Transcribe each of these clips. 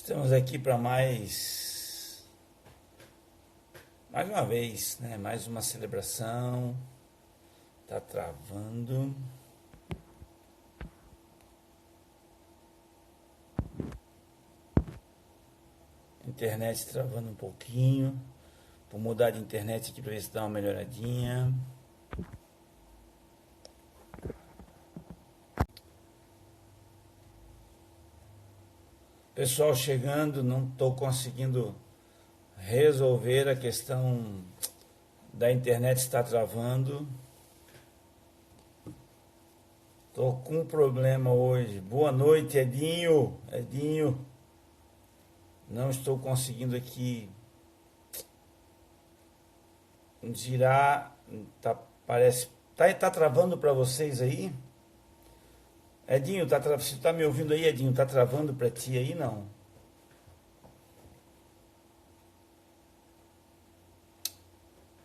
Estamos aqui para mais uma vez, né? Mais uma celebração. Tá travando. Internet travando um pouquinho. Vou mudar de internet aqui para ver se dá uma melhoradinha. Pessoal chegando, não estou conseguindo resolver a questão da internet, está travando. Estou com um problema hoje. Boa noite, Edinho. Edinho, não estou conseguindo aqui girar. Tá travando para vocês aí? Edinho, você tá me ouvindo aí, Edinho? Tá travando para ti aí, não?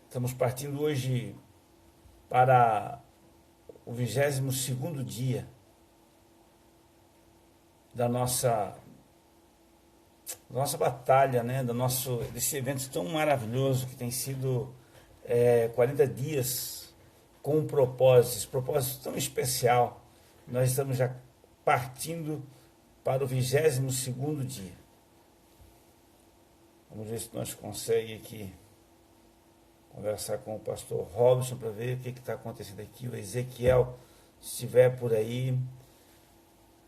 Estamos partindo hoje para o 22º dia da nossa batalha, né? Desse evento tão maravilhoso que tem sido 40 dias com um propósito, esse propósito tão especial. Nós estamos já partindo para o 22º dia. Vamos ver se nós conseguimos aqui conversar com o pastor Robson para ver o que está acontecendo aqui. O Ezequiel, se estiver por aí.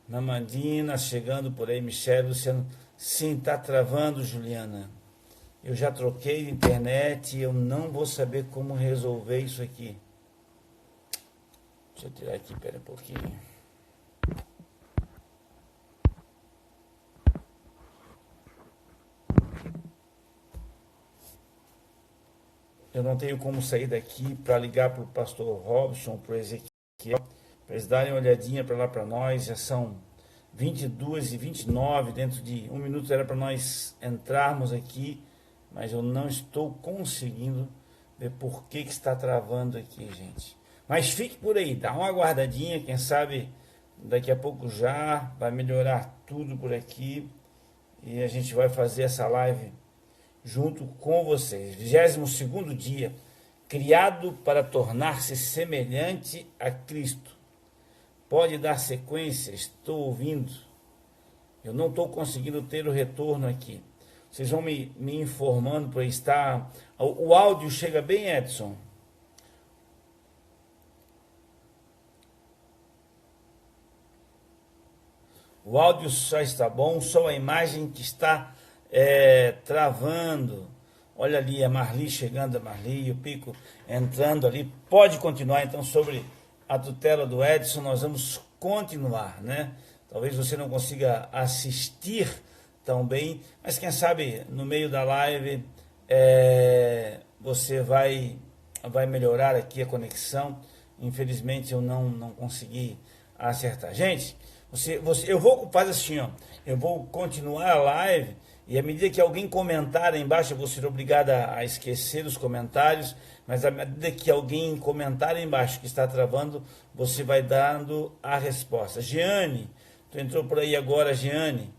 Namandina, chegando por aí. Michele, Luciano. Sim, está travando, Juliana. Eu já troquei de internet e eu não vou saber como resolver isso aqui. Deixa eu tirar aqui, pera um pouquinho. Eu não tenho como sair daqui para ligar para o pastor Robson, para o Ezequiel, para eles darem uma olhadinha para lá para nós. Já são 22h29, dentro de um minuto era para nós entrarmos aqui, mas eu não estou conseguindo ver por que está travando aqui, gente. Mas fique por aí, dá uma guardadinha, quem sabe daqui a pouco já vai melhorar tudo por aqui e a gente vai fazer essa live junto com vocês. 22º dia, criado para tornar-se semelhante a Cristo. Pode dar sequência? Estou ouvindo. Eu não estou conseguindo ter o retorno aqui. Vocês vão me informando para estar. O áudio chega bem, Edson? O áudio só está bom, só a imagem que está travando. Olha ali a Marli chegando, a Marli, o Pico entrando ali. Pode continuar então sobre a tutela do Edson, nós vamos continuar, né? Talvez você não consiga assistir tão bem, mas quem sabe no meio da live você vai melhorar aqui a conexão. Infelizmente eu não consegui acertar. Gente, eu vou fazer assim, ó, eu vou continuar a live e à medida que alguém comentar aí embaixo, eu vou ser obrigado a esquecer os comentários, mas à medida que alguém comentar aí embaixo que está travando, você vai dando a resposta. Giane, tu entrou por aí agora, Giane,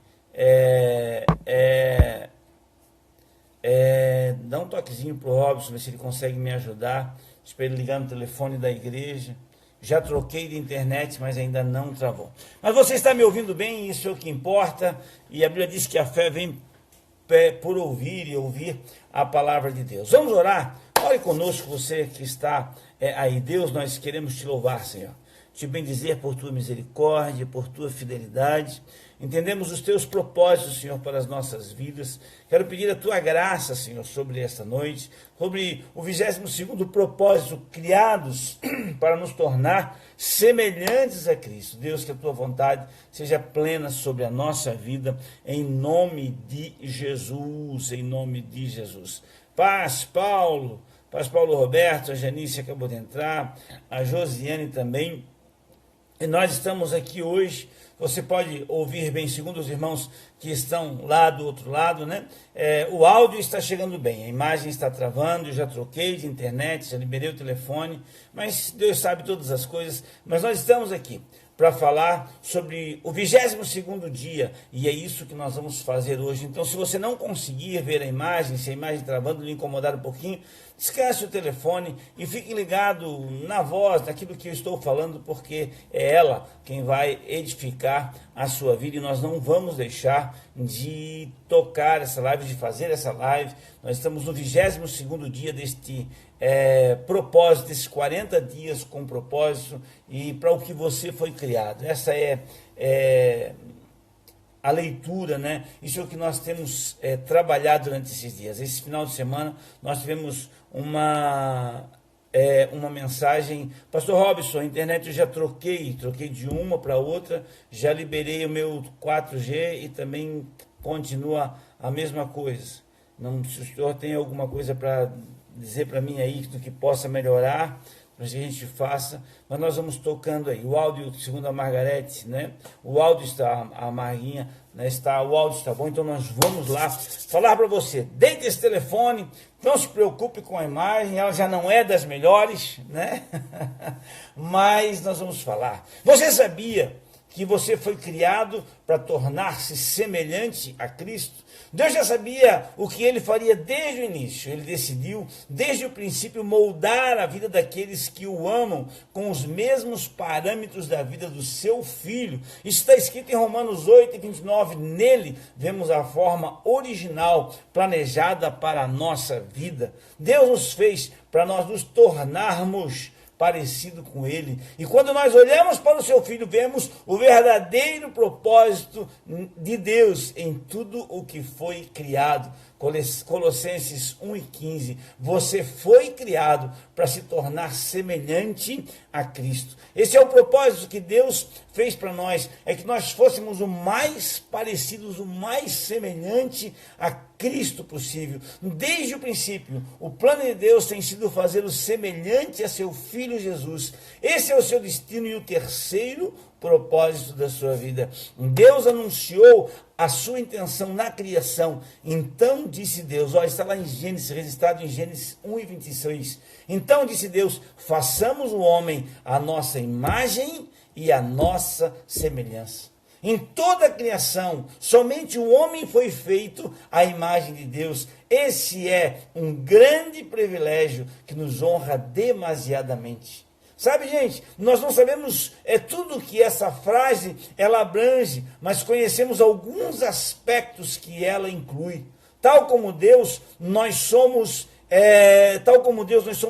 dá um toquezinho pro Robson, ver se ele consegue me ajudar, espero ele ligar no telefone da igreja. Já troquei de internet, mas ainda não travou. Mas você está me ouvindo bem, isso é o que importa. E a Bíblia diz que a fé vem por ouvir e ouvir a palavra de Deus. Vamos orar? Ore conosco, você que está aí. Deus, nós queremos te louvar, Senhor. Te bendizer por tua misericórdia, por tua fidelidade. Entendemos os teus propósitos, Senhor, para as nossas vidas. Quero pedir a tua graça, Senhor, sobre esta noite, sobre o 22º propósito, criados para nos tornar semelhantes a Cristo. Deus, que a tua vontade seja plena sobre a nossa vida, em nome de Jesus, em nome de Jesus. Paz, Paulo Roberto, a Janice acabou de entrar, a Josiane também. E nós estamos aqui hoje, você pode ouvir bem, segundo os irmãos que estão lá do outro lado, né? O áudio está chegando bem, a imagem está travando, eu já troquei de internet, já liberei o telefone, mas Deus sabe todas as coisas, mas nós estamos aqui para falar sobre o 22º dia, e é isso que nós vamos fazer hoje. Então, se você não conseguir ver a imagem, se a imagem travando lhe incomodar um pouquinho, descanse o telefone e fique ligado na voz, naquilo que eu estou falando, porque é ela quem vai edificar a sua vida, e nós não vamos deixar de tocar essa live, de fazer essa live. Nós estamos no 22º dia deste propósito, desses 40 dias com propósito e para o que você foi criado. Essa é a leitura, né? Isso é o que nós temos trabalhado durante esses dias. Esse final de semana nós tivemos uma mensagem: Pastor Robson, a internet eu já troquei de uma para outra, já liberei o meu 4G e também continua a mesma coisa. Não, se o senhor tem alguma coisa para dizer para mim aí do que possa melhorar, para que a gente faça, mas nós vamos tocando aí. O áudio, segundo a Margarete, né? O áudio está, a Marguinha, né? O áudio está bom, então nós vamos lá falar para você. Deite esse telefone, não se preocupe com a imagem, ela já não é das melhores, né? Mas nós vamos falar. Você sabia que você foi criado para tornar-se semelhante a Cristo? Deus já sabia o que ele faria desde o início. Ele decidiu, desde o princípio, moldar a vida daqueles que o amam com os mesmos parâmetros da vida do seu Filho. Isso está escrito em Romanos 8:29. Nele vemos a forma original planejada para a nossa vida. Deus nos fez para nós nos tornarmos parecido com ele. E quando nós olhamos para o seu Filho, vemos o verdadeiro propósito de Deus em tudo o que foi criado. Colossenses 1:15. Você foi criado para se tornar semelhante a Cristo. Esse é o propósito que Deus fez para nós, é que nós fôssemos o mais parecidos, o mais semelhante a Cristo possível. Desde o princípio, o plano de Deus tem sido fazê-lo semelhante a seu Filho Jesus. Esse é o seu destino e o terceiro propósito da sua vida. Deus anunciou a sua intenção na criação. Então disse Deus, está lá em Gênesis, registrado em Gênesis 1:26. Então disse Deus, façamos o homem à nossa imagem e à nossa semelhança. Em toda a criação, somente o homem foi feito à imagem de Deus. Esse é um grande privilégio que nos honra demasiadamente. Sabe, gente, nós não sabemos tudo que essa frase ela abrange, mas conhecemos alguns aspectos que ela inclui. Tal como Deus, nós somos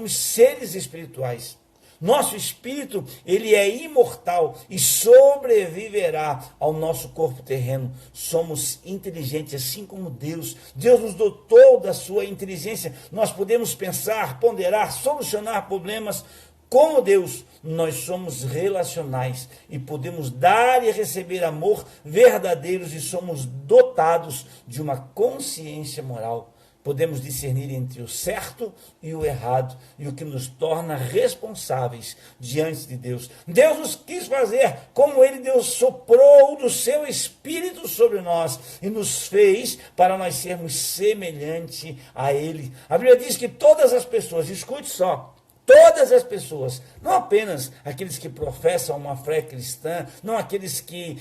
seres espirituais. Nosso espírito, ele é imortal e sobreviverá ao nosso corpo terreno. Somos inteligentes, assim como Deus. Deus nos dotou da sua inteligência. Nós podemos pensar, ponderar, solucionar problemas. Como Deus, nós somos relacionais e podemos dar e receber amor verdadeiros e somos dotados de uma consciência moral. Podemos discernir entre o certo e o errado e o que nos torna responsáveis diante de Deus. Deus nos quis fazer como Ele, Deus soprou do seu Espírito sobre nós e nos fez para nós sermos semelhante a Ele. A Bíblia diz que todas as pessoas, escute só, todas as pessoas, não apenas aqueles que professam uma fé cristã, não aqueles que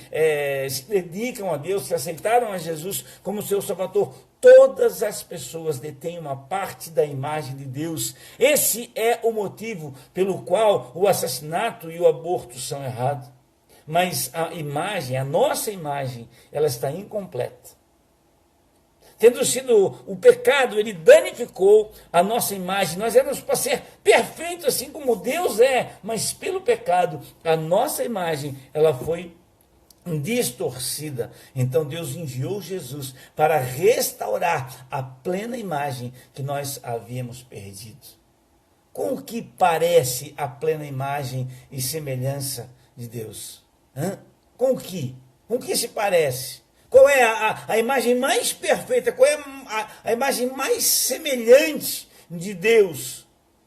se dedicam a Deus, que aceitaram a Jesus como seu Salvador, todas as pessoas detêm uma parte da imagem de Deus. Esse é o motivo pelo qual o assassinato e o aborto são errados. Mas a imagem, a nossa imagem, ela está incompleta. Tendo sido o pecado, ele danificou a nossa imagem. Nós éramos para ser perfeitos assim como Deus é, mas pelo pecado, a nossa imagem, ela foi distorcida. Então Deus enviou Jesus para restaurar a plena imagem que nós havíamos perdido. Com o que parece a plena imagem e semelhança de Deus? Com o que? Com o que se parece? Qual é a imagem mais perfeita? Qual é a imagem mais semelhante de Deus?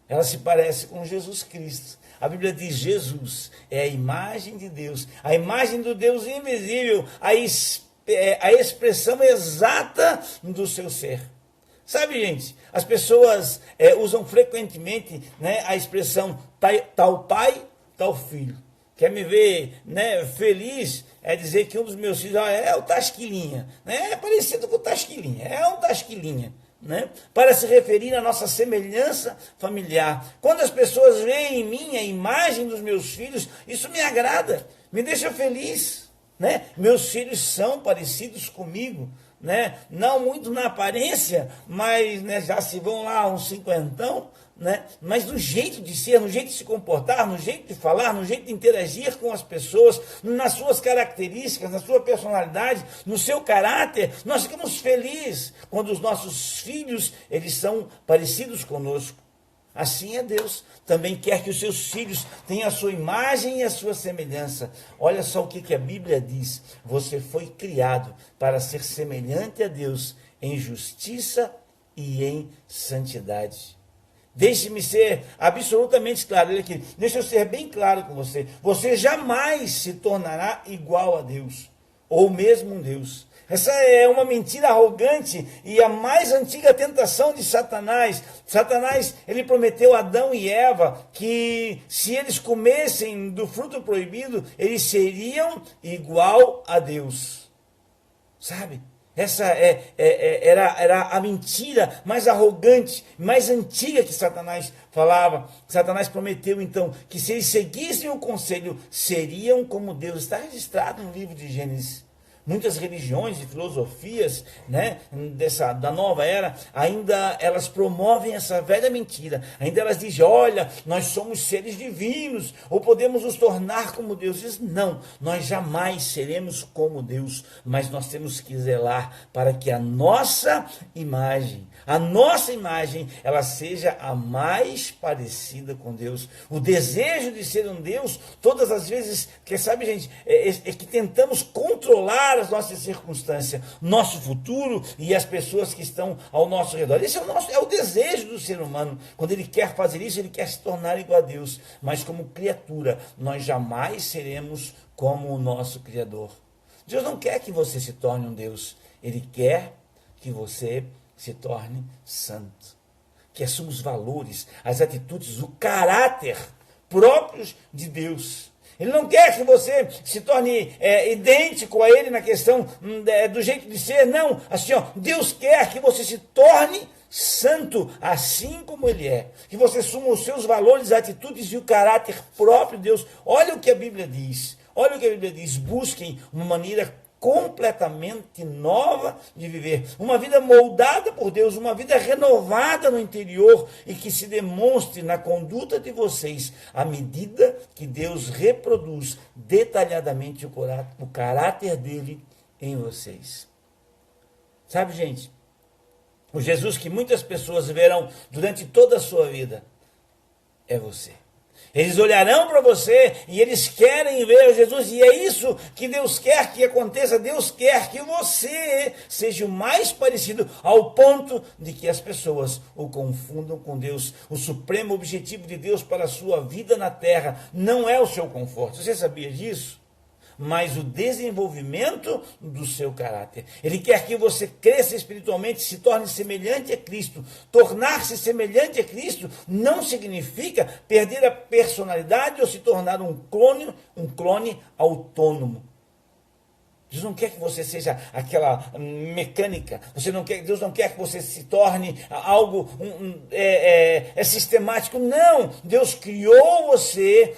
Ela se parece com Jesus Cristo. A Bíblia diz: Jesus é a imagem de Deus, a imagem do Deus invisível, a expressão exata do seu ser. Sabe, gente, as pessoas usam frequentemente, né, a expressão tal pai, tal filho. quer me ver, né, feliz, é dizer que um dos meus filhos é o Tasquilinha, né? É parecido com o Tasquilinha, é um Tasquilinha, né? Para se referir à nossa semelhança familiar. Quando as pessoas veem em mim a imagem dos meus filhos, isso me agrada, me deixa feliz, né? Meus filhos são parecidos comigo, né? Não muito na aparência, mas, né, já se vão lá uns cinquentão, né? Mas no jeito de ser, no jeito de se comportar, no jeito de falar, no jeito de interagir com as pessoas, nas suas características, na sua personalidade, no seu caráter, nós ficamos felizes quando os nossos filhos, eles são parecidos conosco. Assim é Deus, também quer que os seus filhos tenham a sua imagem e a sua semelhança. Olha só o que a Bíblia diz: você foi criado para ser semelhante a Deus em justiça e em santidade. Deixe-me ser absolutamente claro, olha aqui, deixa eu ser bem claro com você. Você jamais se tornará igual a Deus, ou mesmo um Deus. Essa é uma mentira arrogante e a mais antiga tentação de Satanás. Satanás, ele prometeu a Adão e Eva que se eles comessem do fruto proibido, eles seriam igual a Deus. Sabe? Essa era a mentira mais arrogante, mais antiga que Satanás falava. Satanás prometeu então que se eles seguissem o conselho, seriam como Deus. Está registrado no livro de Gênesis. Muitas religiões e filosofias, né, da nova era, ainda elas promovem essa velha mentira. Ainda elas dizem, olha, nós somos seres divinos, ou podemos nos tornar como Deus. Diz, não, nós jamais seremos como Deus, mas nós temos que zelar para que a nossa imagem, ela seja a mais parecida com Deus. O desejo de ser um Deus, todas as vezes, que sabe, gente, é que tentamos controlar as nossas circunstâncias, nosso futuro e as pessoas que estão ao nosso redor. Esse é o desejo do ser humano. Quando ele quer fazer isso, ele quer se tornar igual a Deus. Mas como criatura, nós jamais seremos como o nosso Criador. Deus não quer que você se torne um Deus. Ele quer que você se torne santo. Que assuma os valores, as atitudes, o caráter próprios de Deus. Ele não quer que você se torne idêntico a ele na questão do jeito de ser. Não, assim, Deus quer que você se torne santo, assim como ele é. Que você assuma os seus valores, atitudes e o caráter próprio de Deus. Olha o que a Bíblia diz. Olha o que a Bíblia diz. Busquem uma maneira completamente nova de viver, uma vida moldada por Deus, uma vida renovada no interior e que se demonstre na conduta de vocês à medida que Deus reproduz detalhadamente o caráter dele em vocês. Sabe, gente, o Jesus que muitas pessoas verão durante toda a sua vida é você. Eles olharão para você e eles querem ver Jesus, e é isso que Deus quer que aconteça. Deus quer que você seja o mais parecido, ao ponto de que as pessoas o confundam com Deus. O supremo objetivo de Deus para a sua vida na terra não é o seu conforto. Você sabia disso? Mas o desenvolvimento do seu caráter. Ele quer que você cresça espiritualmente, se torne semelhante a Cristo. Tornar-se semelhante a Cristo não significa perder a personalidade ou se tornar um clone autônomo. Deus não quer que você seja aquela mecânica. Deus não quer que você se torne algo sistemático. Não! Deus criou você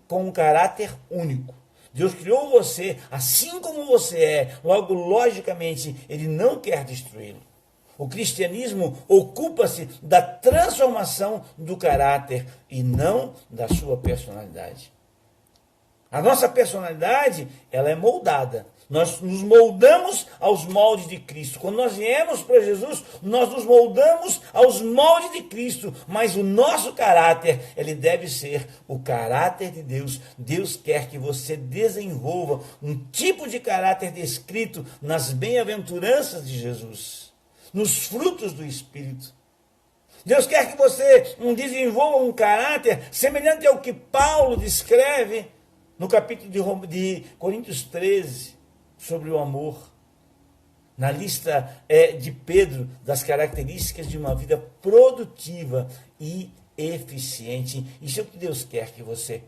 com um caráter único. Deus criou você assim como você é, logo, logicamente, ele não quer destruí-lo. O cristianismo ocupa-se da transformação do caráter e não da sua personalidade. A nossa personalidade, ela é moldada. Nós nos moldamos aos moldes de Cristo. Quando nós viemos para Jesus, nós nos moldamos aos moldes de Cristo. Mas o nosso caráter, ele deve ser o caráter de Deus. Deus quer que você desenvolva um tipo de caráter descrito nas bem-aventuranças de Jesus, nos frutos do Espírito. Deus quer que você desenvolva um caráter semelhante ao que Paulo descreve no capítulo de Coríntios 13, sobre o amor. Na lista de Pedro das características de uma vida produtiva e eficiente. Isso é o que Deus quer que você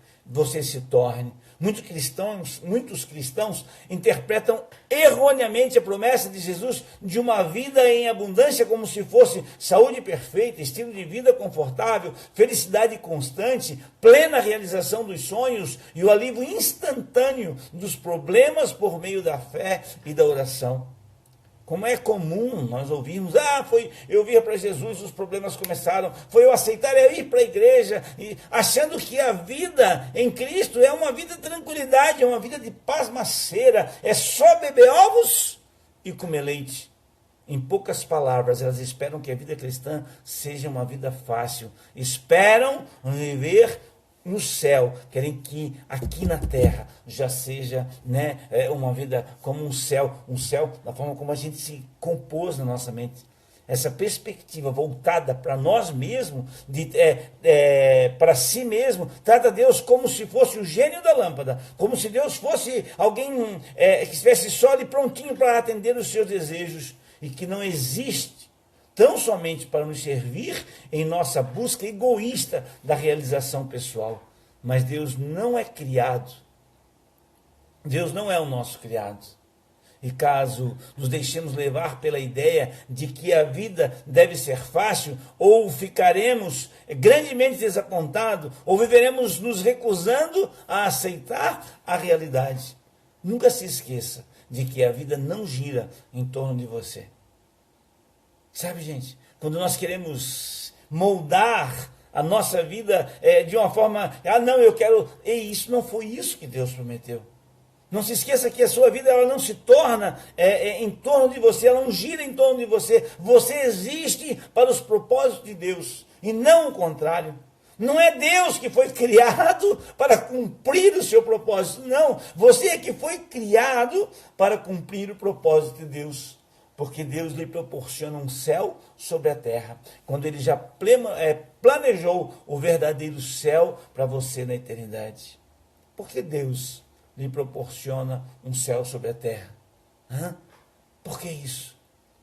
se torne. Muitos cristãos interpretam erroneamente a promessa de Jesus de uma vida em abundância como se fosse saúde perfeita, estilo de vida confortável, felicidade constante, plena realização dos sonhos e o alívio instantâneo dos problemas por meio da fé e da oração. Como é comum nós ouvirmos, eu vir para Jesus, os problemas começaram, foi eu aceitar ir para a igreja, e achando que a vida em Cristo é uma vida de tranquilidade, é uma vida de pasmaceira, é só beber ovos e comer leite. Em poucas palavras, elas esperam que a vida cristã seja uma vida fácil, esperam viver no céu, querem que aqui na terra já seja, uma vida como um céu da forma como a gente se compôs na nossa mente. Essa perspectiva voltada para nós mesmos, para si mesmo, trata Deus como se fosse o gênio da lâmpada, como se Deus fosse alguém que estivesse só ali prontinho para atender os seus desejos e que não existe tão somente para nos servir em nossa busca egoísta da realização pessoal. Mas Deus não é criado. Deus não é o nosso criado. E caso nos deixemos levar pela ideia de que a vida deve ser fácil, ou ficaremos grandemente desapontados, ou viveremos nos recusando a aceitar a realidade. Nunca se esqueça de que a vida não gira em torno de você. Sabe, gente, quando nós queremos moldar a nossa vida de uma forma, eu quero, isso não foi isso que Deus prometeu. Não se esqueça que a sua vida ela não se torna em torno de você, ela não gira em torno de você. Você existe para os propósitos de Deus e não o contrário. Não é Deus que foi criado para cumprir o seu propósito, não. Você é que foi criado para cumprir o propósito de Deus. Porque Deus lhe proporciona um céu sobre a terra, quando Ele já planejou o verdadeiro céu para você na eternidade. Por que Deus lhe proporciona um céu sobre a terra? Por que isso?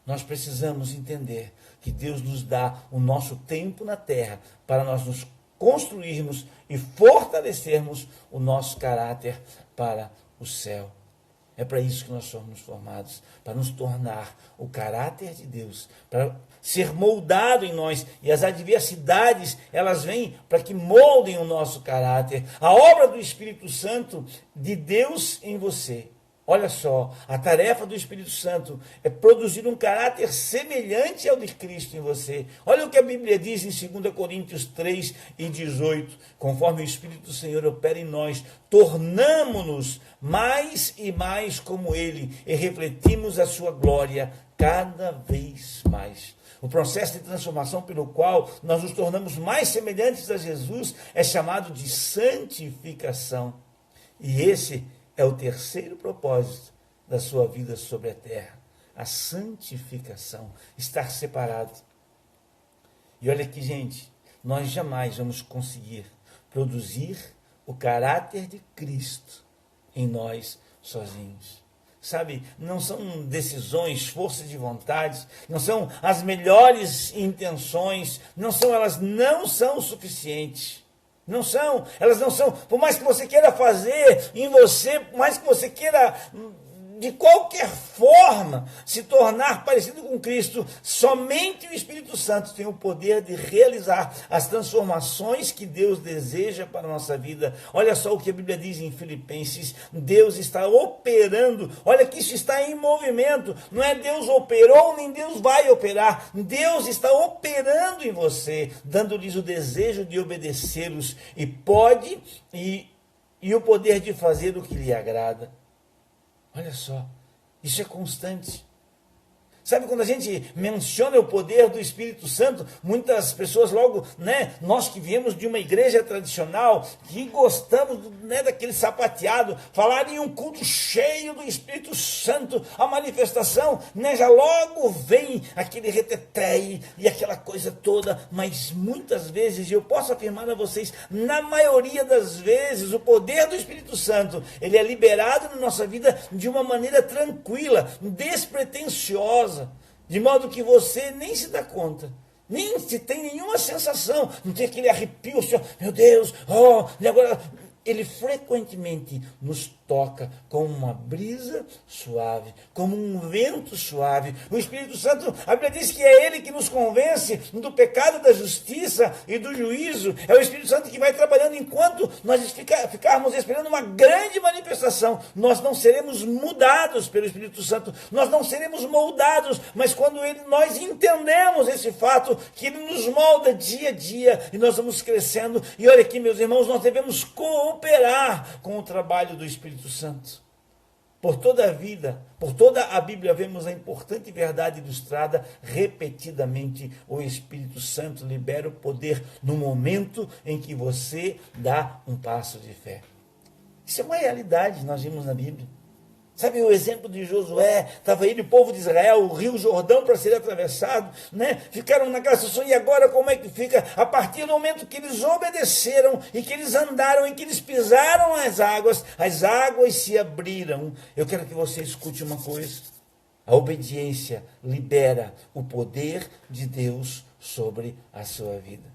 Nós precisamos entender que Deus nos dá o nosso tempo na terra para nós nos construirmos e fortalecermos o nosso caráter para o céu. É para isso que nós somos formados, para nos tornar o caráter de Deus, para ser moldado em nós. E as adversidades, elas vêm para que moldem o nosso caráter. A obra do Espírito Santo de Deus em você. Olha só, a tarefa do Espírito Santo é produzir um caráter semelhante ao de Cristo em você. Olha o que a Bíblia diz em 2 Coríntios 3:18. Conforme o Espírito do Senhor opera em nós, tornamo-nos mais e mais como Ele e refletimos a sua glória cada vez mais. O processo de transformação pelo qual nós nos tornamos mais semelhantes a Jesus é chamado de santificação. E esse é o terceiro propósito da sua vida sobre a terra. A santificação, estar separado. E olha aqui, gente, nós jamais vamos conseguir produzir o caráter de Cristo em nós sozinhos. Sabe, não são decisões, forças de vontade, não são as melhores intenções, elas não são suficientes. Elas não são, por mais que você queira fazer em você, por mais que você queira de qualquer forma se tornar parecido com Cristo, somente o Espírito Santo tem o poder de realizar as transformações que Deus deseja para a nossa vida. Olha só o que a Bíblia diz em Filipenses, Deus está operando, olha que isso está em movimento, não é Deus operou, nem Deus vai operar, Deus está operando em você, dando-lhes o desejo de obedecê-los e o poder de fazer o que lhe agrada. Olha só, isso é constante. Sabe, quando a gente menciona o poder do Espírito Santo, muitas pessoas logo, nós que viemos de uma igreja tradicional, que gostamos, daquele sapateado, falar em um culto cheio do Espírito Santo, a manifestação, já logo vem aquele reteteio e aquela coisa toda, mas muitas vezes, eu posso afirmar a vocês, na maioria das vezes, o poder do Espírito Santo, ele é liberado na nossa vida de uma maneira tranquila, despretensiosa, de modo que você nem se dá conta Nem se tem nenhuma sensação, não tem aquele arrepio, assim, meu Deus, oh, e agora... Ele frequentemente nos toca como uma brisa suave, como um vento suave. O Espírito Santo, a Bíblia diz que é Ele que nos convence do pecado, da justiça e do juízo. É o Espírito Santo que vai trabalhando enquanto nós ficarmos esperando uma grande manifestação. Nós não seremos mudados pelo Espírito Santo, nós não seremos moldados, mas quando nós entendemos esse fato, que Ele nos molda dia a dia e nós vamos crescendo. E olha aqui, meus irmãos, nós devemos cooperar com o trabalho do Espírito Santo. Por toda a vida, por toda a Bíblia, vemos a importante verdade ilustrada repetidamente. O Espírito Santo libera o poder no momento em que você dá um passo de fé. Isso é uma realidade, nós vimos na Bíblia. Sabe o exemplo de Josué? Estava ele, o povo de Israel, o rio Jordão para ser atravessado, né? Ficaram naquela situação, e agora como é que fica? A partir do momento que eles obedeceram, e que eles andaram, e que eles pisaram as águas se abriram. Eu quero que você escute uma coisa. A obediência libera o poder de Deus sobre a sua vida.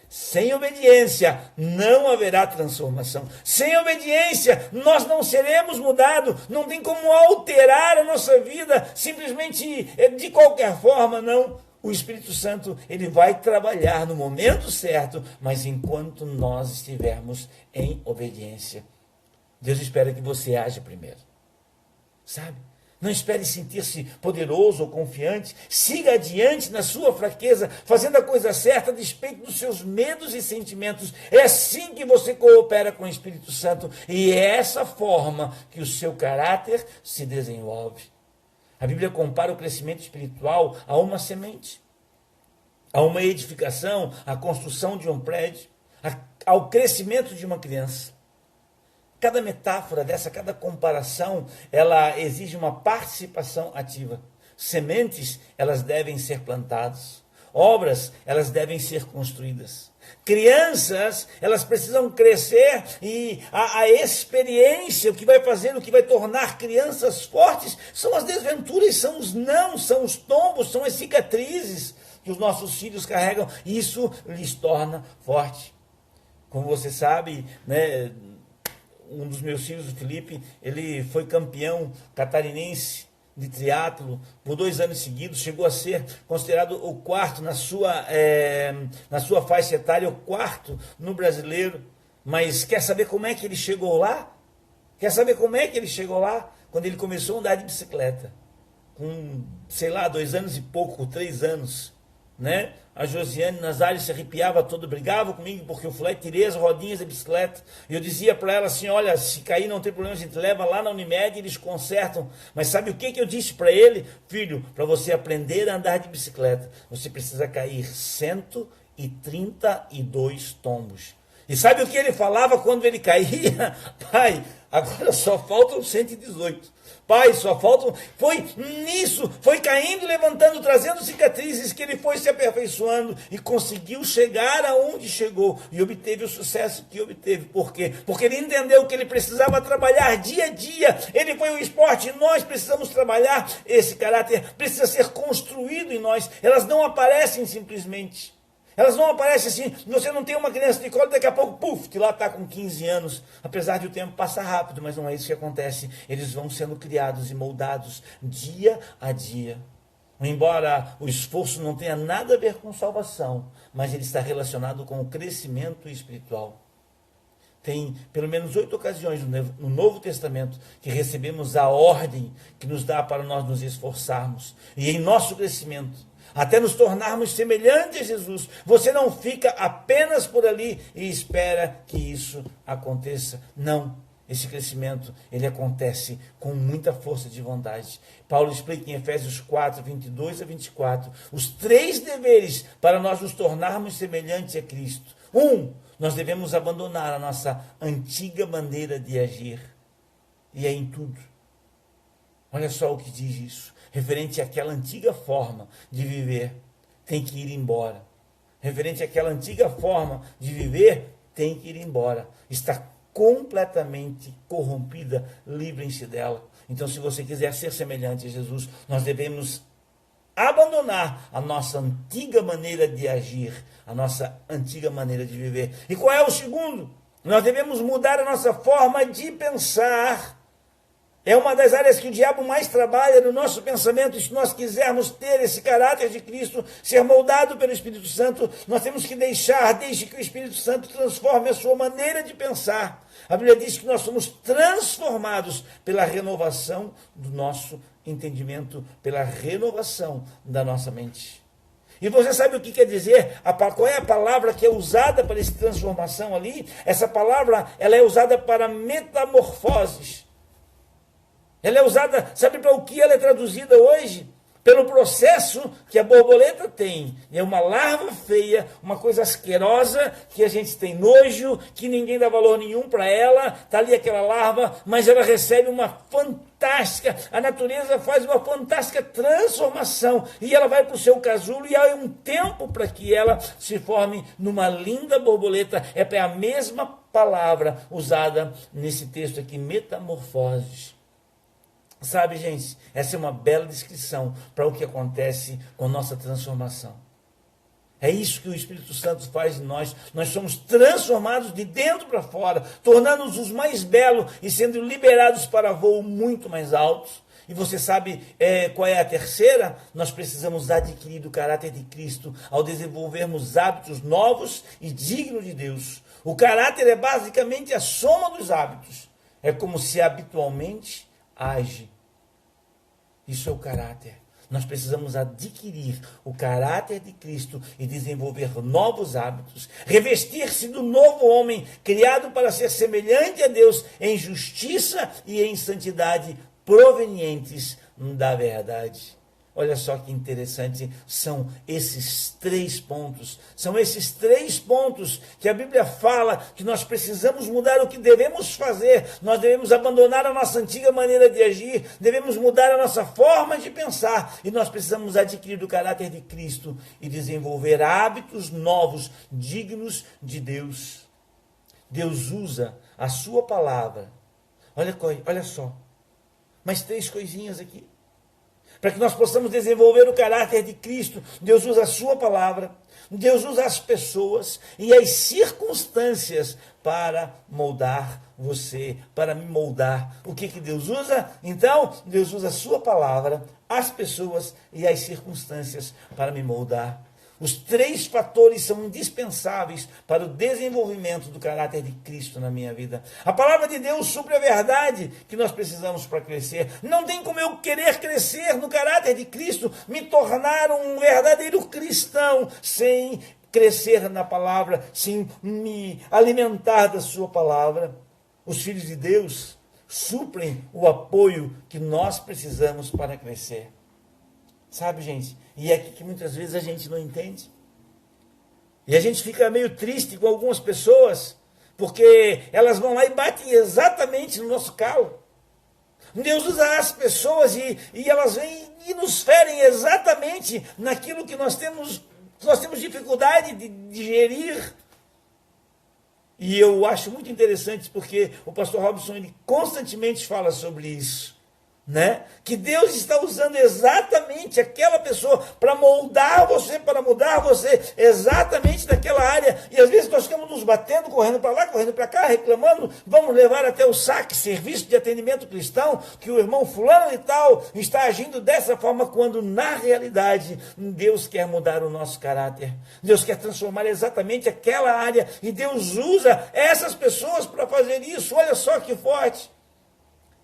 Sem obediência não haverá transformação. Sem obediência nós não seremos mudados. Não tem como alterar a nossa vida simplesmente de qualquer forma, não. O Espírito Santo, ele vai trabalhar no momento certo, mas enquanto nós estivermos em obediência. Deus espera que você haja primeiro. Sabe? Não espere sentir-se poderoso ou confiante. Siga adiante na sua fraqueza, fazendo a coisa certa a despeito dos seus medos e sentimentos. É assim que você coopera com o Espírito Santo. E é essa forma que o seu caráter se desenvolve. A Bíblia compara o crescimento espiritual a uma semente, a uma edificação, à construção de um prédio, ao crescimento de uma criança. Cada metáfora dessa, cada comparação, ela exige uma participação ativa. Sementes, elas devem ser plantadas. Obras, elas devem ser construídas. Crianças, elas precisam crescer e a experiência, o que vai fazer, o que vai tornar crianças fortes, são as desventuras, são os não, são os tombos, são as cicatrizes que os nossos filhos carregam. Isso lhes torna forte. Como você sabe, né? Um dos meus filhos, o Felipe, ele foi campeão catarinense de triatlo por 2 anos seguidos, chegou a ser considerado o quarto na sua faixa etária, o quarto no brasileiro. Mas quer saber como é que ele chegou lá? Quer saber como é que ele chegou lá? Quando ele começou a andar de bicicleta, com, 2 anos e pouco, 3 anos, né? A Josiane Nazário se arrepiava todo, brigava comigo porque eu fui lá e tirei as rodinhas da bicicleta. E eu dizia para ela assim, olha, se cair não tem problema, a gente leva lá na Unimed e eles consertam. Mas sabe o que eu disse para ele? Filho, para você aprender a andar de bicicleta, você precisa cair 132 tombos. E sabe o que ele falava quando ele caía? Pai, agora só faltam 118. Pai, só faltam... Foi nisso, foi caindo e levantando, trazendo cicatrizes, que ele foi se aperfeiçoando e conseguiu chegar aonde chegou e obteve o sucesso que obteve. Por quê? Porque ele entendeu que ele precisava trabalhar dia a dia. Ele foi o esporte e nós precisamos trabalhar. Esse caráter precisa ser construído em nós. Elas não aparecem simplesmente. Elas não aparecem assim, você não tem uma criança de colo, daqui a pouco, puf, que lá está com 15 anos. Apesar de o tempo passar rápido, mas não é isso que acontece. Eles vão sendo criados e moldados dia a dia. Embora o esforço não tenha nada a ver com salvação, mas ele está relacionado com o crescimento espiritual. Tem pelo menos 8 ocasiões no Novo Testamento que recebemos a ordem que nos dá para nós nos esforçarmos. E em nosso crescimento, até nos tornarmos semelhantes a Jesus. Você não fica apenas por ali e espera que isso aconteça. Não, esse crescimento, ele acontece com muita força de vontade. Paulo explica em Efésios 4, 22 a 24, os 3 deveres para nós nos tornarmos semelhantes a Cristo. 1, nós devemos abandonar a nossa antiga maneira de agir. E é em tudo. Olha só o que diz isso. Referente àquela antiga forma de viver, tem que ir embora. Referente àquela antiga forma de viver, tem que ir embora. Está completamente corrompida, livrem-se dela. Então, se você quiser ser semelhante a Jesus, nós devemos abandonar a nossa antiga maneira de agir, a nossa antiga maneira de viver. E qual é o segundo? Nós devemos mudar a nossa forma de pensar. É uma das áreas que o diabo mais trabalha no nosso pensamento. E se nós quisermos ter esse caráter de Cristo, ser moldado pelo Espírito Santo, nós temos que deixar, desde que o Espírito Santo transforme a sua maneira de pensar. A Bíblia diz que nós somos transformados pela renovação do nosso entendimento, pela renovação da nossa mente. E você sabe o que quer dizer? Qual é a palavra que é usada para essa transformação ali? Essa palavra, ela é usada para metamorfoses. Ela é usada, sabe para o que ela é traduzida hoje? Pelo processo que a borboleta tem. É uma larva feia, uma coisa asquerosa, que a gente tem nojo, que ninguém dá valor nenhum para ela. Está ali aquela larva, mas ela recebe uma fantástica, a natureza faz uma fantástica transformação. E ela vai para o seu casulo e há um tempo para que ela se forme numa linda borboleta. É a mesma palavra usada nesse texto aqui, metamorfoses. Sabe, gente, essa é uma bela descrição para o que acontece com nossa transformação. É isso que o Espírito Santo faz em nós. Nós somos transformados de dentro para fora, tornando-nos os mais belos e sendo liberados para voo muito mais altos. E você sabe qual é a terceira? Nós precisamos adquirir o caráter de Cristo ao desenvolvermos hábitos novos e dignos de Deus. O caráter é basicamente a soma dos hábitos. É como se habitualmente age. Isso é o caráter. Nós precisamos adquirir o caráter de Cristo e desenvolver novos hábitos. Revestir-se do novo homem, criado para ser semelhante a Deus em justiça e em santidade provenientes da verdade. Olha só que interessante, são esses 3 pontos. São esses 3 pontos que a Bíblia fala que nós precisamos mudar o que devemos fazer. Nós devemos abandonar a nossa antiga maneira de agir, devemos mudar a nossa forma de pensar. E nós precisamos adquirir o caráter de Cristo e desenvolver hábitos novos, dignos de Deus. Deus usa a sua palavra. Olha só, mais 3 coisinhas aqui. Para que nós possamos desenvolver o caráter de Cristo, Deus usa a sua palavra, Deus usa as pessoas e as circunstâncias para moldar você, para me moldar. O que Deus usa? Então, Deus usa a sua palavra, as pessoas e as circunstâncias para me moldar. Os 3 fatores são indispensáveis para o desenvolvimento do caráter de Cristo na minha vida. A palavra de Deus supre a verdade que nós precisamos para crescer. Não tem como eu querer crescer no caráter de Cristo, me tornar um verdadeiro cristão, sem crescer na palavra, sem me alimentar da sua palavra. Os filhos de Deus suprem o apoio que nós precisamos para crescer. Sabe, gente? E é aqui que muitas vezes a gente não entende. E a gente fica meio triste com algumas pessoas, porque elas vão lá e batem exatamente no nosso calo. Deus usa as pessoas e elas vêm e nos ferem exatamente naquilo que nós temos dificuldade de digerir. E eu acho muito interessante porque o pastor Robson ele constantemente fala sobre isso. Né? Que Deus está usando exatamente aquela pessoa para moldar você, para mudar você exatamente naquela área, e às vezes nós ficamos nos batendo, correndo para lá, correndo para cá, reclamando, vamos levar até o SAC, serviço de atendimento cristão, que o irmão fulano e tal está agindo dessa forma, quando na realidade Deus quer mudar o nosso caráter, Deus quer transformar exatamente aquela área, e Deus usa essas pessoas para fazer isso. Olha só que forte.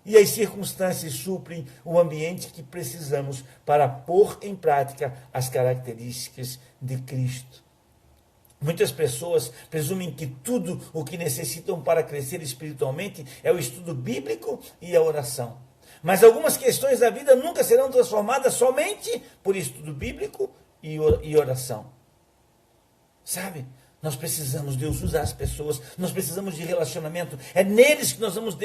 E as circunstâncias suprem o ambiente que precisamos para pôr em prática as características de Cristo. Muitas pessoas presumem que tudo o que necessitam para crescer espiritualmente é o estudo bíblico e a oração. Mas algumas questões da vida nunca serão transformadas somente por estudo bíblico e oração. Sabe? Nós precisamos, Deus usa as pessoas, nós precisamos de relacionamento, é neles que nós vamos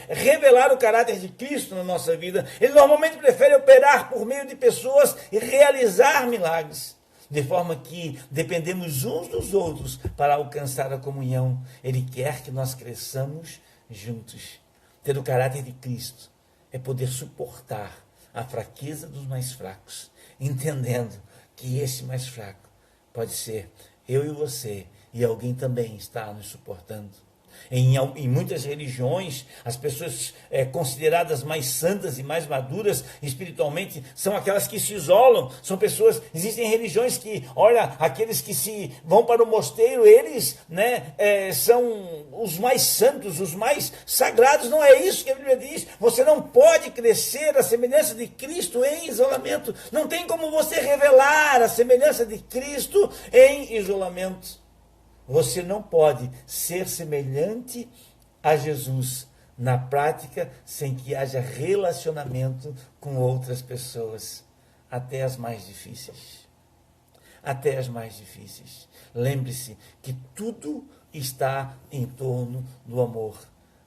revelar o caráter de Cristo na nossa vida. Ele normalmente prefere operar por meio de pessoas e realizar milagres, de forma que dependemos uns dos outros para alcançar a comunhão. Ele quer que nós cresçamos juntos. Ter o caráter de Cristo é poder suportar a fraqueza dos mais fracos, entendendo que esse mais fraco pode ser eu e você, e alguém também está nos suportando. Em muitas religiões, as pessoas consideradas mais santas e mais maduras espiritualmente são aquelas que se isolam. São pessoas, existem religiões que, olha, aqueles que se vão para o mosteiro, eles são os mais santos, os mais sagrados. Não é isso que a Bíblia diz. Você não pode crescer à semelhança de Cristo em isolamento. Não tem como você revelar a semelhança de Cristo em isolamento. Você não pode ser semelhante a Jesus na prática sem que haja relacionamento com outras pessoas, até as mais difíceis. Até as mais difíceis. Lembre-se que tudo está em torno do amor.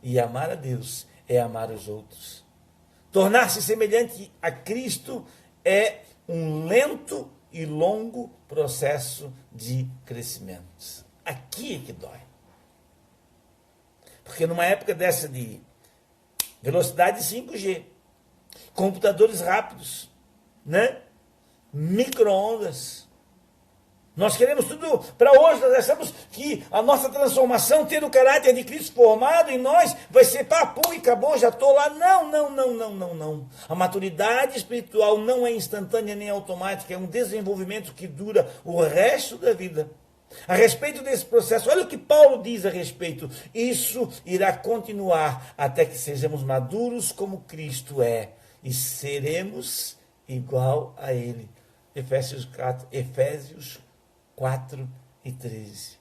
E amar a Deus é amar os outros. Tornar-se semelhante a Cristo é um lento e longo processo de crescimento. Aqui é que dói. Porque numa época dessa de velocidade 5G, computadores rápidos, micro-ondas, nós queremos tudo para hoje. Nós achamos que a nossa transformação, ter o caráter de Cristo formado em nós, vai ser papo e acabou, já estou lá. Não. A maturidade espiritual não é instantânea nem automática, é um desenvolvimento que dura o resto da vida. A respeito desse processo, olha o que Paulo diz a respeito. Isso irá continuar até que sejamos maduros como Cristo é e seremos igual a Ele. Efésios 4 e 13.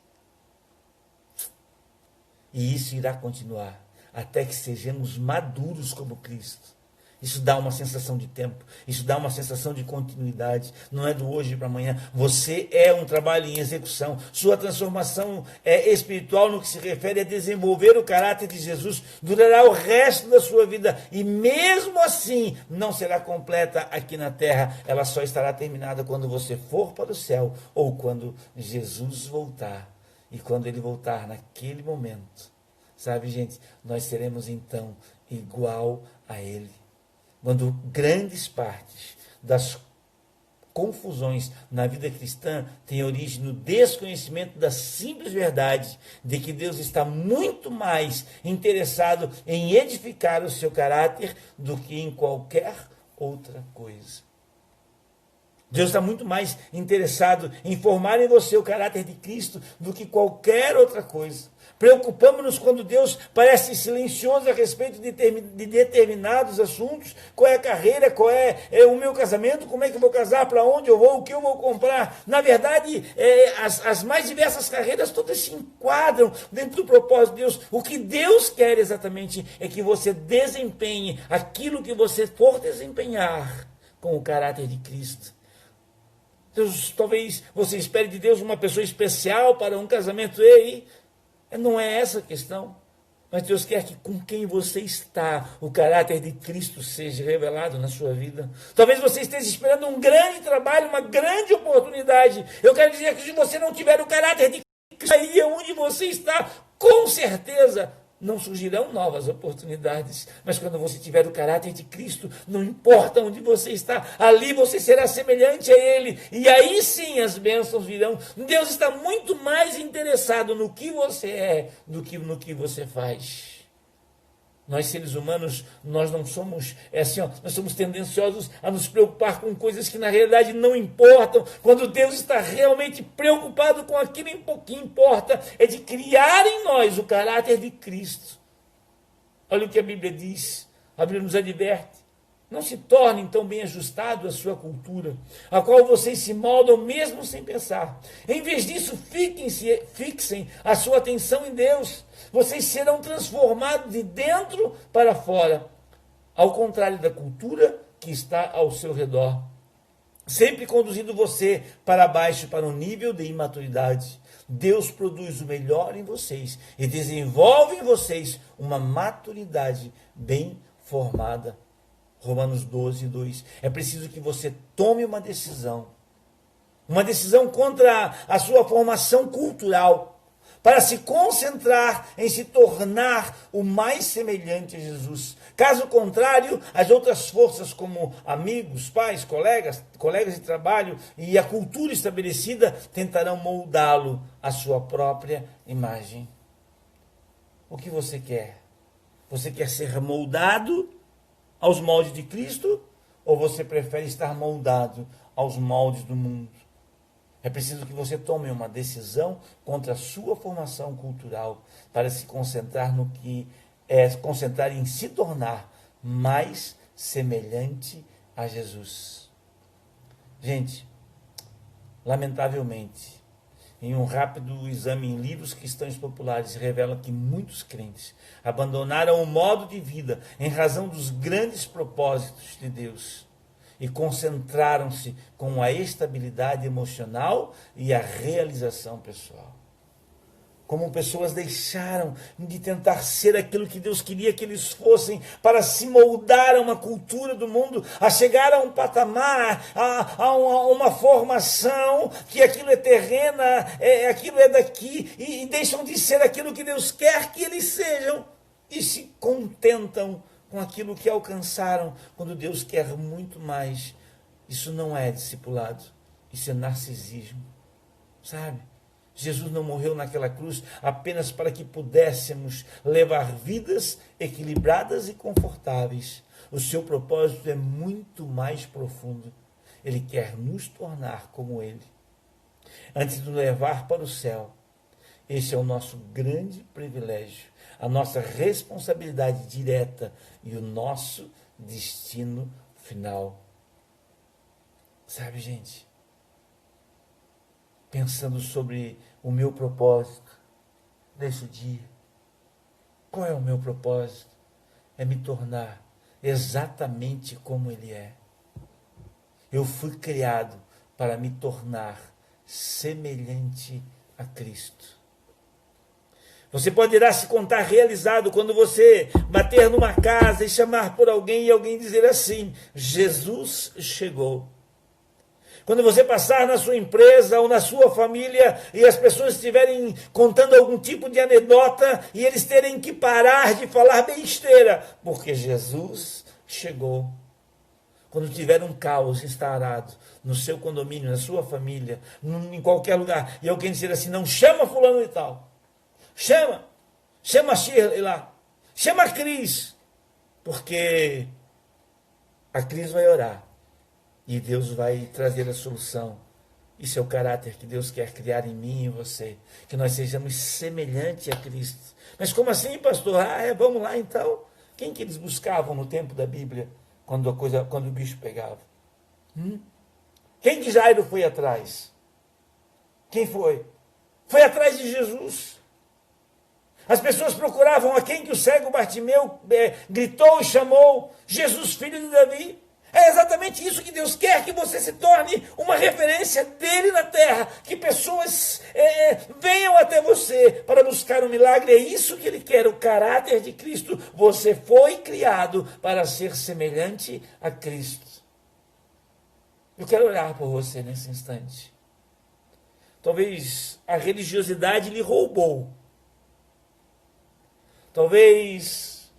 E isso irá continuar até que sejamos maduros como Cristo. Isso dá uma sensação de tempo, isso dá uma sensação de continuidade, não é do hoje para amanhã. Você é um trabalho em execução. Sua transformação espiritual no que se refere a desenvolver o caráter de Jesus durará o resto da sua vida e mesmo assim não será completa aqui na terra. Ela só estará terminada quando você for para o céu ou quando Jesus voltar. E quando Ele voltar naquele momento, sabe, gente, nós seremos então igual a Ele. Quando grandes partes das confusões na vida cristã têm origem no desconhecimento da simples verdade de que Deus está muito mais interessado em edificar o seu caráter do que em qualquer outra coisa. Deus está muito mais interessado em formar em você o caráter de Cristo do que qualquer outra coisa. Preocupamos-nos quando Deus parece silencioso a respeito de determinados assuntos. Qual é a carreira, qual é o meu casamento, como é que eu vou casar, para onde eu vou, o que eu vou comprar. Na verdade, as mais diversas carreiras todas se enquadram dentro do propósito de Deus. O que Deus quer exatamente é que você desempenhe aquilo que você for desempenhar com o caráter de Cristo. Deus, talvez você espere de Deus uma pessoa especial para um casamento. Ei, não é essa a questão. Mas Deus quer que com quem você está, o caráter de Cristo seja revelado na sua vida. Talvez você esteja esperando um grande trabalho, uma grande oportunidade. Eu quero dizer que se você não tiver o caráter de Cristo, aí onde você está, com certeza não surgirão novas oportunidades. Mas quando você tiver o caráter de Cristo, não importa onde você está, ali você será semelhante a Ele. E aí sim as bênçãos virão. Deus está muito mais interessado no que você é do que no que você faz. Nós, seres humanos, nós não somos nós somos tendenciosos a nos preocupar com coisas que na realidade não importam, quando Deus está realmente preocupado com aquilo que importa, é de criar em nós o caráter de Cristo. Olha o que a Bíblia diz, a Bíblia nos adverte. Não se tornem tão bem ajustados à sua cultura, a qual vocês se moldam mesmo sem pensar. Em vez disso, fixem a sua atenção em Deus. Vocês serão transformados de dentro para fora, ao contrário da cultura que está ao seu redor, sempre conduzindo você para baixo, para um nível de imaturidade. Deus produz o melhor em vocês e desenvolve em vocês uma maturidade bem formada. Romanos 12, 2. É preciso que você tome uma decisão contra a sua formação cultural, para se concentrar em se tornar o mais semelhante a Jesus. Caso contrário, as outras forças como amigos, pais, colegas de trabalho e a cultura estabelecida tentarão moldá-lo à sua própria imagem. O que você quer? Você quer ser moldado aos moldes de Cristo ou você prefere estar moldado aos moldes do mundo? É preciso que você tome uma decisão contra a sua formação cultural para se concentrar no que é concentrar em se tornar mais semelhante a Jesus. Gente, lamentavelmente, em um rápido exame em livros cristãos populares, revela que muitos crentes abandonaram o modo de vida em razão dos grandes propósitos de Deus e concentraram-se com a estabilidade emocional e a realização pessoal. Como pessoas deixaram de tentar ser aquilo que Deus queria que eles fossem para se moldar a uma cultura do mundo, a chegar a um patamar, a uma formação, que aquilo é terrena, aquilo é daqui, e deixam de ser aquilo que Deus quer que eles sejam, e se contentam com aquilo que alcançaram, quando Deus quer muito mais. Isso não é discipulado, isso é narcisismo, sabe? Jesus não morreu naquela cruz apenas para que pudéssemos levar vidas equilibradas e confortáveis. O seu propósito é muito mais profundo. Ele quer nos tornar como Ele. Antes de nos levar para o céu, esse é o nosso grande privilégio, a nossa responsabilidade direta e o nosso destino final. Sabe, gente? Pensando sobre o meu propósito nesse dia. Qual é o meu propósito? É me tornar exatamente como Ele é. Eu fui criado para me tornar semelhante a Cristo. Você poderá se contar realizado quando você bater numa casa e chamar por alguém e alguém dizer assim: Jesus chegou. Quando você passar na sua empresa ou na sua família e as pessoas estiverem contando algum tipo de anedota e eles terem que parar de falar besteira, porque Jesus chegou. Quando tiver um caos instaurado no seu condomínio, na sua família, em qualquer lugar, e alguém dizer assim: não, chama fulano e tal. Chama a Shirley lá, chama a Cris, porque a Cris vai orar e Deus vai trazer a solução. Isso é o caráter que Deus quer criar em mim e em você, que nós sejamos semelhantes a Cristo. Mas como assim, pastor? Vamos lá então. Quem que eles buscavam no tempo da Bíblia quando o bicho pegava? Quem que Jairo foi atrás? Quem foi? Foi atrás de Jesus. As pessoas procuravam a quem que o cego Bartimeu gritou e chamou: Jesus, filho de Davi. É exatamente isso que Deus quer, que você se torne uma referência dele na terra, que pessoas venham até você para buscar um milagre. É isso que ele quer, o caráter de Cristo. Você foi criado para ser semelhante a Cristo. Eu quero orar por você nesse instante. Talvez a religiosidade lhe roubou. Talvez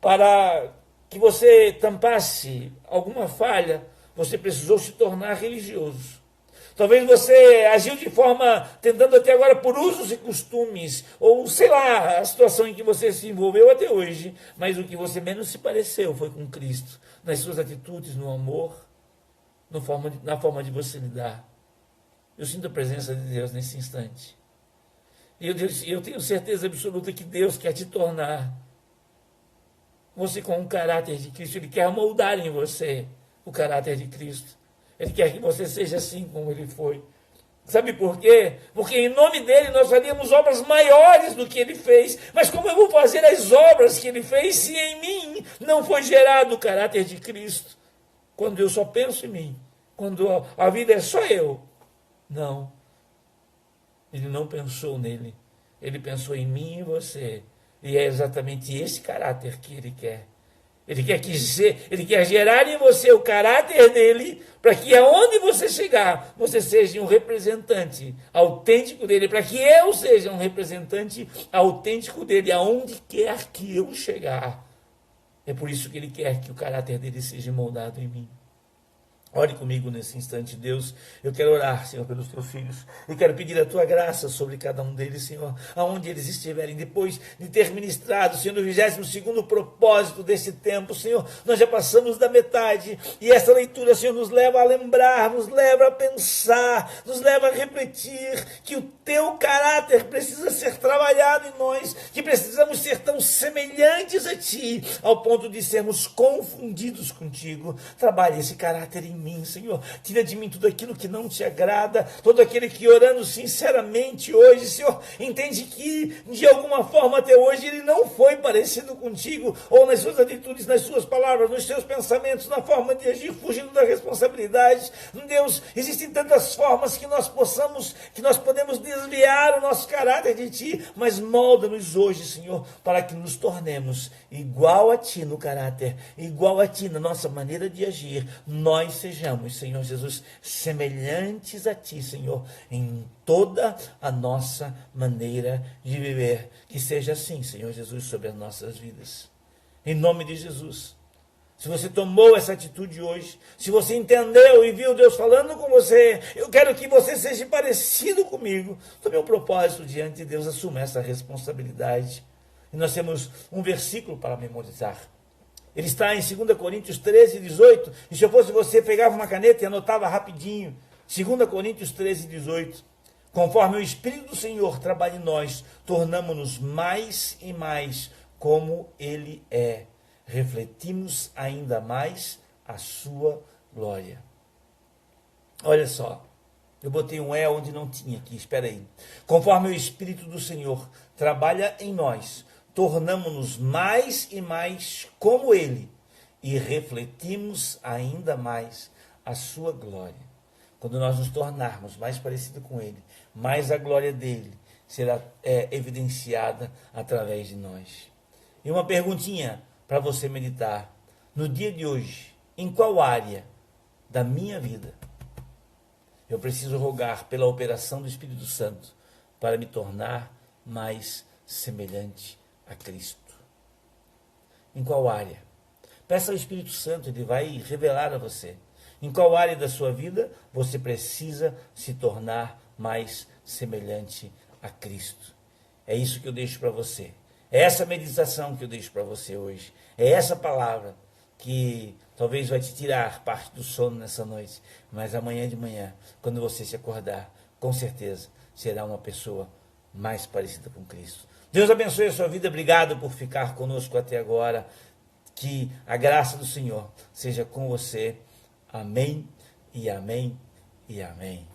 para que você tampasse alguma falha, você precisou se tornar religioso. Talvez você agiu de forma, tentando até agora por usos e costumes, ou sei lá, a situação em que você se envolveu até hoje, mas o que você menos se pareceu foi com Cristo, nas suas atitudes, no amor, na forma de você lidar. Eu sinto a presença de Deus nesse instante. E eu tenho certeza absoluta que Deus quer te tornar você com o caráter de Cristo. Ele quer moldar em você o caráter de Cristo. Ele quer que você seja assim como Ele foi. Sabe por quê? Porque em nome dEle nós faríamos obras maiores do que Ele fez. Mas como eu vou fazer as obras que Ele fez se em mim não foi gerado o caráter de Cristo? Quando eu só penso em mim, quando a vida é só eu. Não. Ele não pensou nele. Ele pensou em mim e em você. E é exatamente esse caráter que Ele quer. Ele quer gerar em você o caráter dele, para que aonde você chegar, você seja um representante autêntico dele, para que eu seja um representante autêntico dele, aonde quer que eu chegar. É por isso que ele quer que o caráter dele seja moldado em mim. Ore comigo nesse instante, Deus. Eu quero orar, Senhor, pelos teus filhos. Eu quero pedir a tua graça sobre cada um deles, Senhor, aonde eles estiverem. Depois de ter ministrado, Senhor, no 22º propósito desse tempo, Senhor, nós já passamos da metade. E essa leitura, Senhor, nos leva a lembrar, nos leva a pensar, nos leva a refletir que o teu caráter precisa ser trabalhado em nós, que precisamos ser tão semelhantes a ti, ao ponto de sermos confundidos contigo. Trabalhe esse caráter em mim, Senhor. Tira de mim tudo aquilo que não te agrada. Todo aquele que orando sinceramente hoje, Senhor, entende que de alguma forma até hoje ele não foi parecido contigo, ou nas suas atitudes, nas suas palavras, nos seus pensamentos, na forma de agir, fugindo da responsabilidade. Deus, existem tantas formas que nós podemos desviar o nosso caráter de ti, mas molda-nos hoje, Senhor, para que nos tornemos igual a ti no caráter, igual a ti na nossa maneira de agir. Nós sejamos, Senhor Jesus, semelhantes a ti, Senhor, em toda a nossa maneira de viver. Que seja assim, Senhor Jesus, sobre as nossas vidas. Em nome de Jesus. Se você tomou essa atitude hoje, se você entendeu e viu Deus falando com você, eu quero que você seja parecido comigo. Tome um propósito diante de Deus, assuma essa responsabilidade. E nós temos um versículo para memorizar. Ele está em 2 Coríntios 13, 18. E se eu fosse você, pegava uma caneta e anotava rapidinho. 2 Coríntios 13, 18. Conforme o Espírito do Senhor trabalha em nós, tornamo-nos mais e mais como Ele é. Refletimos ainda mais a sua glória. Olha só. Eu botei um "é" onde não tinha aqui. Espera aí. Conforme o Espírito do Senhor trabalha em nós, tornamo-nos mais e mais como Ele e refletimos ainda mais a sua glória. Quando nós nos tornarmos mais parecidos com Ele, mais a glória dele será evidenciada através de nós. E uma perguntinha para você meditar. No dia de hoje, em qual área da minha vida eu preciso rogar pela operação do Espírito Santo para me tornar mais semelhante a Cristo? Em qual área? Peça ao Espírito Santo, ele vai revelar a você. Em qual área da sua vida você precisa se tornar mais semelhante a Cristo? É isso que eu deixo para você. É essa meditação que eu deixo para você hoje. É essa palavra que talvez vai te tirar parte do sono nessa noite. Mas amanhã de manhã, quando você se acordar, com certeza será uma pessoa mais parecida com Cristo. Deus abençoe a sua vida. Obrigado por ficar conosco até agora. Que a graça do Senhor seja com você. Amém e amém e amém.